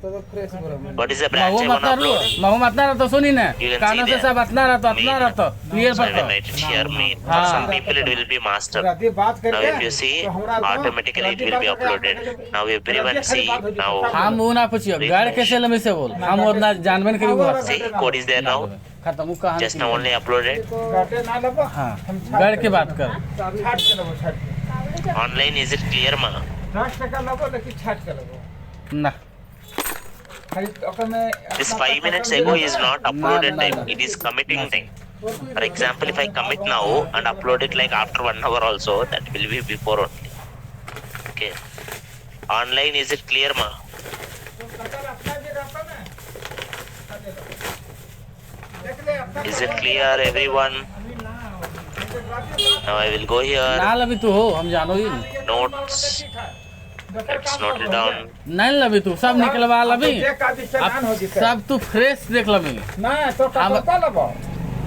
B: तो फ्रेश बोला मैं।
A: What is the branch
D: Mhow
A: I wanna
D: मतना रू,
A: upload?
D: महू मतना रहा तो सुनी ना।
A: You can
D: कानों
A: see
D: से
A: there.
D: सब अतना रहा तो क्लियर
A: So I will
D: पड़ता।
A: write it here main. For
D: हाँ।
A: some people it will be master.
B: राती बात
A: Now
B: करके
A: if you see, automatically it will be uploaded. Now everyone see. Now
D: हम वो ना पूछियो गाड़ कैसे लम्बे से बोल हम उतना जानबे नहीं करी हुआ
A: see code is there now.
D: खत्म वो कहानी
A: Just now only uploaded.
B: घाटे ना लगो।
D: हाँ गाड़ की बात कर
B: छाट के लगो छाट।
A: Online is it clear ma?
B: 10% लगो लेकिन छाट के लगो।
D: ना
B: खाली ओकर में
A: This 5 minutes ago is not uploaded time. It is committing time. For example, if I commit now and upload it like after 1 hour also, that will be before only. Okay. Online is it clear ma? Is it clear everyone? Now I will go here.
D: ना लबी तू हो हम जानो ही
A: Notes. Let's note it down.
D: नहीं लबी तू सब निकलवा लबी
B: अब
D: सब तू फ्रेश देख लबी
B: ना तो पता लगो।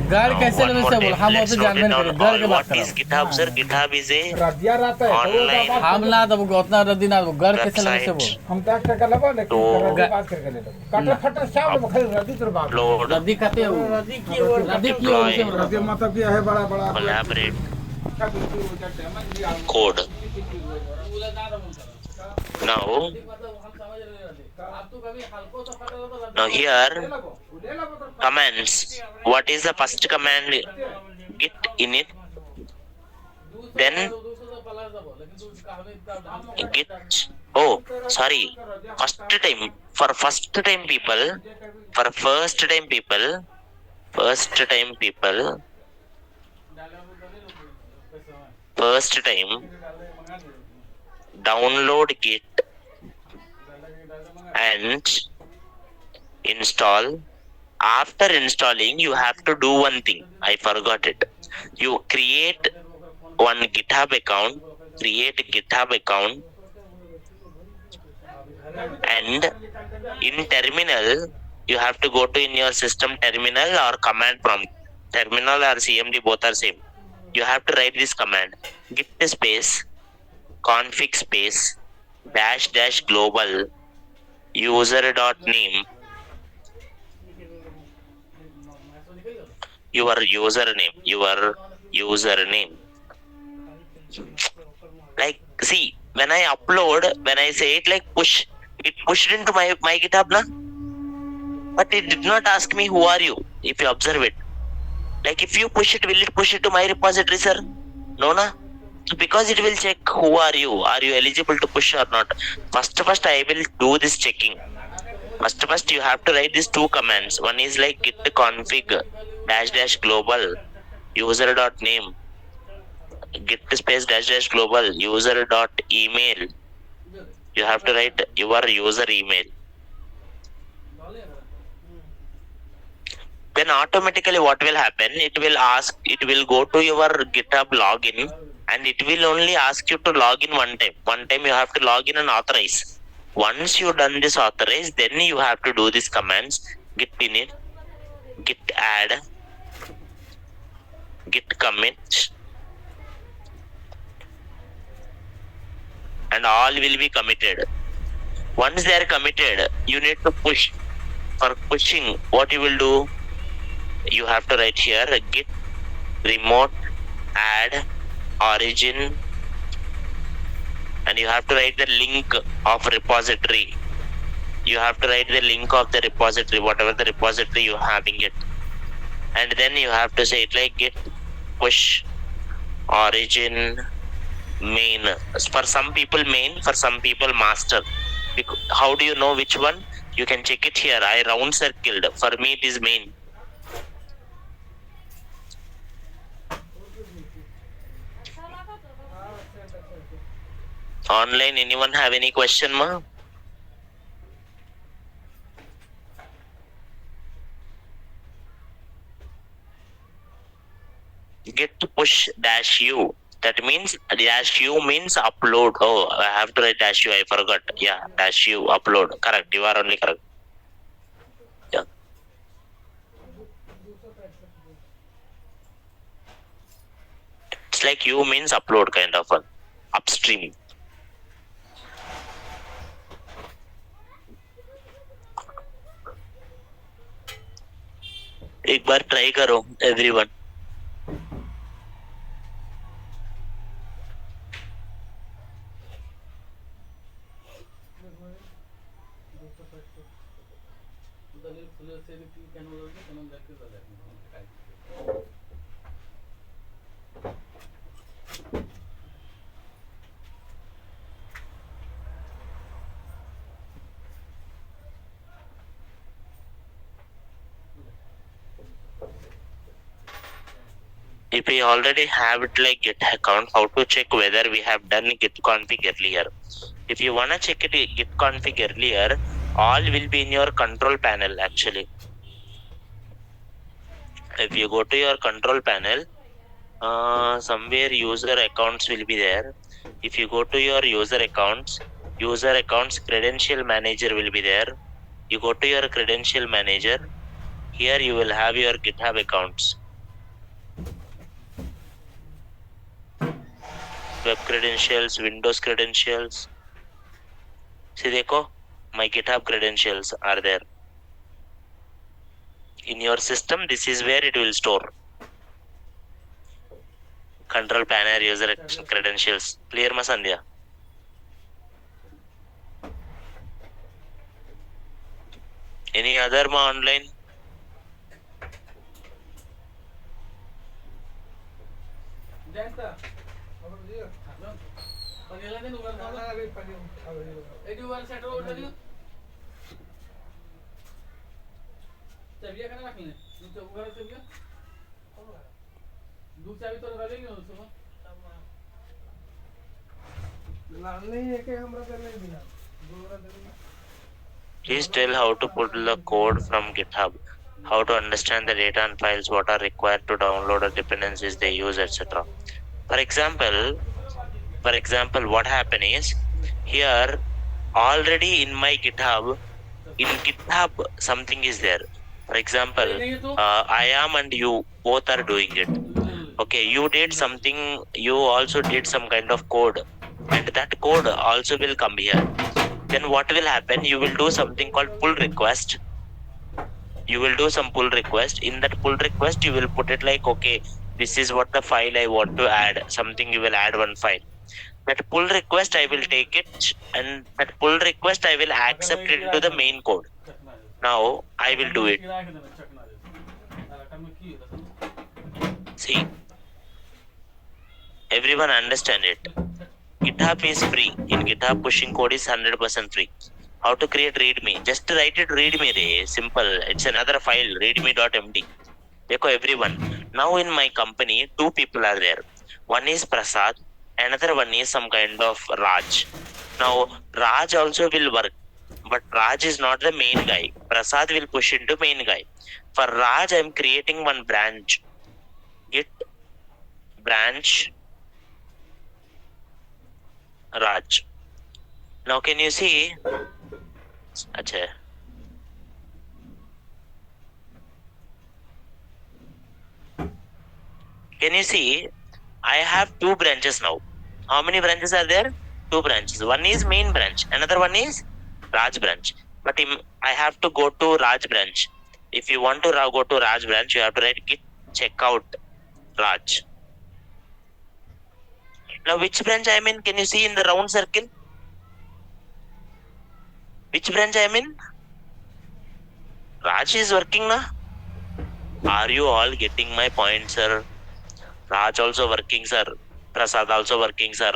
D: गाड़
A: Now,
D: कैसे
A: one
D: लबी
A: more
D: से बोल
A: time,
D: हम
A: let's
D: उसे
A: note
D: जानबे
A: it
D: नहीं
A: down.
D: करी गाड़ के
A: All
D: बात
A: what is
D: कर
A: GitHub, sir? GitHub is a
B: रदिया रहता है
A: Online.
D: हम ना तो उतना रद्दी ना गाड़ कैसे लबी से बोल
A: website
B: हम 10% लगो लेकिन
A: तो
B: रद्दी बात करके ले लो। काटा फटा शाम में खाली रद्दी तो बात।
A: upload,
D: रद्दी खाते हो रद्दी की हो
B: रद्दी मतलब क्या है बड़ा बड़ा
A: collaborate, code. Now here commands. What is the first command? Git init. Then git. Oh, sorry. First time people. Download Git and install. After installing, you have to do one thing. I forgot it. You create one GitHub account. And in terminal, you have to go to in your system terminal or command prompt. Terminal or CMD both are same. you have to write this command: git space config space dash dash global user dot name, your username. Like, see, when I upload, when I say it like push, it pushed into my GitHub, na? But it did not ask me who are you. If you observe it, like if you push it, will it push it to my repository, sir? No, na. So because it will check who are you eligible to push or not. First I will do this checking. First you have to write these two commands. One is like git config dash dash global user dot name, git space dash dash global user dot email. You have to write your user email. Then automatically what will happen, it will go to your GitHub login, and it will only ask you to log in one time you have to log in and authorize. Once you done this authorize, then you have to do these commands: git init, git add, git commit, and all will be committed. Once they are committed, you need to push. For pushing, what you will do, you have to write here git remote add origin, and you have to write the link of repository. You have to write the link of the repository, whatever the repository you are having it. And then you have to say it like git push origin main. For some people main, for some people master. How do you know which one? You can check it here. I round circled. For me it is main. Online, anyone have any question, ma? Git push dash u. That means dash u means upload. Oh, I have to write dash u. I forgot. Yeah, dash u upload. Correct. You are only correct. Yeah. It's like u means upload, kind of one. Upstream. एक बार try करो everyone. If we already have it like Git account, how to check whether we have done git config earlier? If you wanna check it git config earlier, all will be in your control panel actually. If you go to your control panel, somewhere user accounts will be there. If you go to your user accounts credential manager will be there. You go to your credential manager. Here you will have your GitHub accounts. Web credentials, Windows credentials. See, देखो, my GitHub credentials are there. In your system, this is where it will store. Control panel, user credentials. Clear, ma Sandhya? Any other ma online? Please tell how to put the code from GitHub, how to understand the data and files, what are required to download, or dependencies they use, etc. For example, what happened is, here already in my GitHub, something is there. For example, I am and you both are doing it. Okay, you did something, you also did some kind of code, and that code also will come here. Then what will happen? You will do something called pull request. You will do some pull request. In that pull request, you will put it like, okay, this is what the file I want to add. Something you will add one file. That pull request, I will take it, and that pull request, I will accept it into the main code. Now, I will do it. See, everyone understand it. GitHub is free. In GitHub, pushing code is 100% free. How to create readme? Just write it readme. Simple. It's another file, readme.md. Dekho everyone. Now in my company, two people are there. One is Prasad, another one is some kind of Raj. Now Raj also will work, but Raj is not the main guy. Prasad will push into main guy. For Raj, I am creating one branch. Git branch Raj. Now can you see? Achha. Can you see? I have two branches now. How many branches are there? Two branches. One is main branch. Another one is Raj branch. But I have to go to Raj branch. If you want to go to Raj branch, you have to write git checkout Raj. Now which branch I am in? Can you see in the round circle? Which branch I am in? Raj is working now. Are you all getting my point, sir? Raj also working, sir. Prasad also working, sir.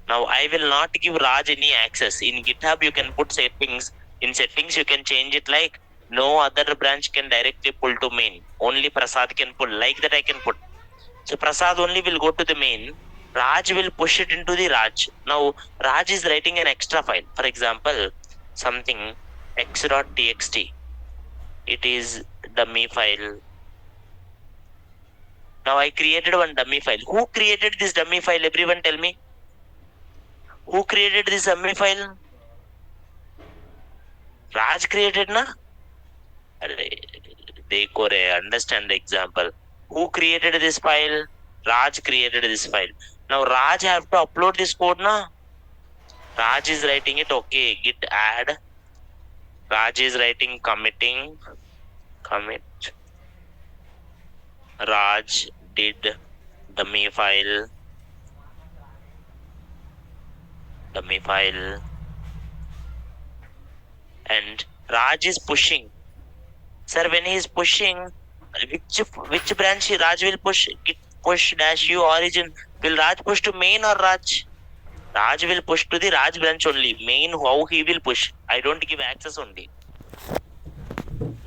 A: Now I will not give Raj any access. In GitHub you can put settings. In settings you can change it like no other branch can directly pull to main. Only Prasad can pull. Like that I can put. So Prasad only will go to the main. Raj will push it into the Raj. Now Raj is writing an extra file. For example, something x.txt. It is dummy file. Now I created one dummy file. Who created this dummy file? Everyone tell me. Who created this dummy file? Raj created, na? Dekho re, understand the example. Who created this file? Raj created this file. Now Raj have to upload this code, na? Raj is writing it, okay, git add. Raj is writing committing, commit. Raj did dummy file. And Raj is pushing. Sir, when he is pushing, which branch Raj will push? Git push dash u origin. Will Raj push to main or Raj? Raj will push to the Raj branch only. Main, how he will push. I don't give access only.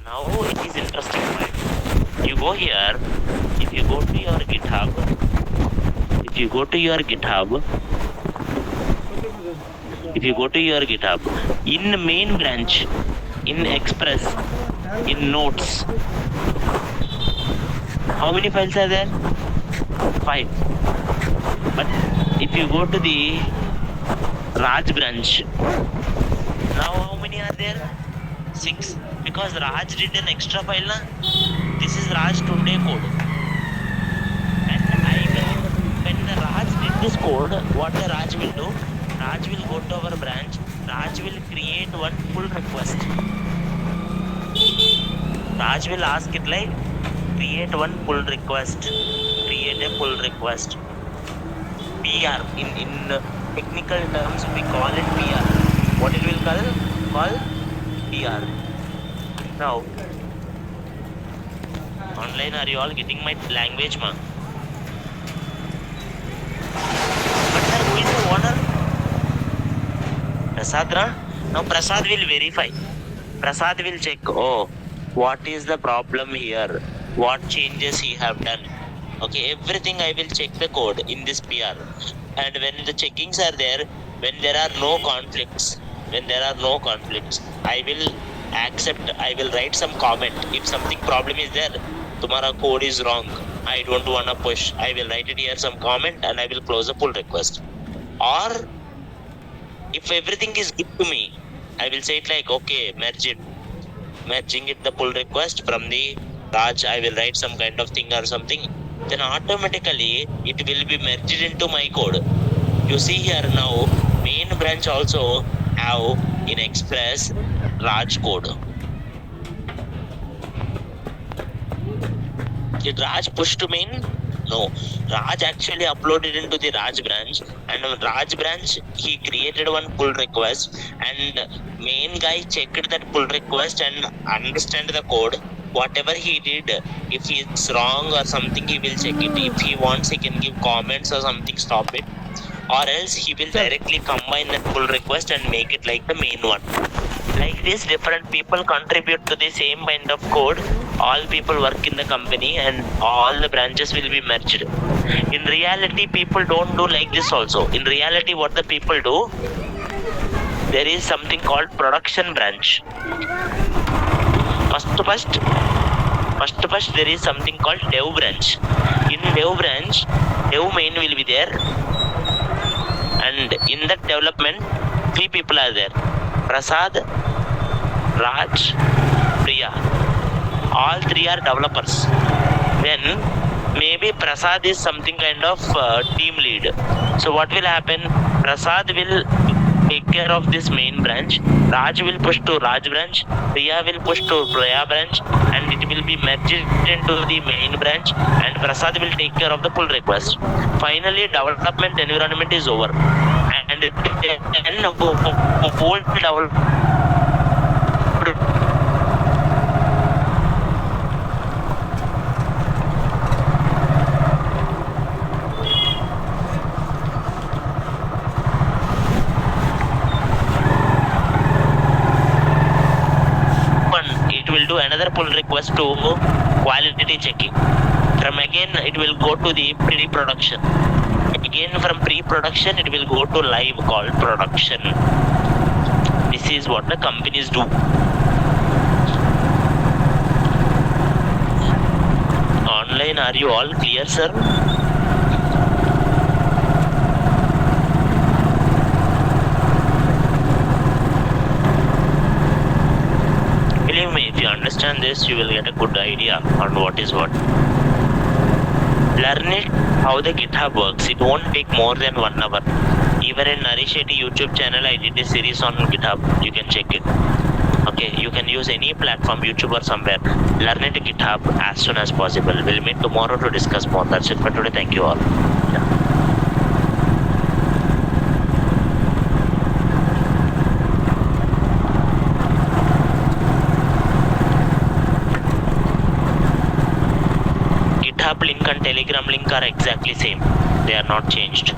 A: Now it is interesting point. You go here. If you go to your GitHub, in main branch, in Express, in notes, how many files are there? 5. But if you go to the Raj branch, now how many are there? 6. Because Raj did an extra file, na? This is Raj today code. And when the Raj did this code, what the Raj will do? Raj will go to our branch. Raj will create one pull request. Raj will ask it like, create one pull request. Create a pull request. PR. In technical terms, we call it PR. What it will call PR. Now, online, are you all getting my language, ma? But sir, who is the owner? Prasad, na? Now Prasad will verify. Prasad will check, oh, what is the problem here? What changes he have done? Okay, everything I will check the code in this PR. And when the checkings are there, when there are no conflicts, I will accept, I will write some comment. If something problem is there, tomorrow code is wrong, I don't want to push, I will write it here some comment and I will close the pull request. Or if everything is good to me, I will say it like, okay, merging it the pull request from the Raj, I will write some kind of thing or something. then automatically it will be merged into my code. You see here now, main branch also have in Express Raj code. Did Raj push to main? No. Raj actually uploaded into the Raj branch, and on Raj branch he created one pull request, and main guy checked that pull request and understand the code. Whatever he did, if it's wrong or something, he will check it. If he wants, he can give comments or something, stop it. Or else he will directly combine that pull request and make it like the main one. Like this, different people contribute to the same kind of code. All people work in the company and all the branches will be merged. In reality, people don't do like this also. In reality, what the people do, there is something called production branch. First, there is something called dev branch. In dev branch, dev main will be there. And in that development, 3 people are there. Prasad, Raj, Priya. All 3 are developers. Then maybe Prasad is something kind of team lead. So what will happen? Prasad will take care of this main branch. Raj will push to Raj branch. Priya will push to Priya branch, and it will be merged into the main branch. And Prasad will take care of the pull request. Finally, development environment is over. And then whole development will do another pull request to quality checking. From again, it will go to the pre-production. Again, from pre-production, it will go to live called production. This is what the companies do. Online, are you all clear, sir? Believe me, if you understand this, you will get a good idea on what is what. Learn it how the GitHub works. It won't take more than 1 hour. Even in Naresh Shetty YouTube channel, I did a series on GitHub. You can check it. Okay, you can use any platform, YouTube or somewhere. Learn it GitHub as soon as possible. We'll meet tomorrow to discuss more. That's it for today. Thank you all. Yeah. GitHub link and Telegram link are exactly same. They are not changed.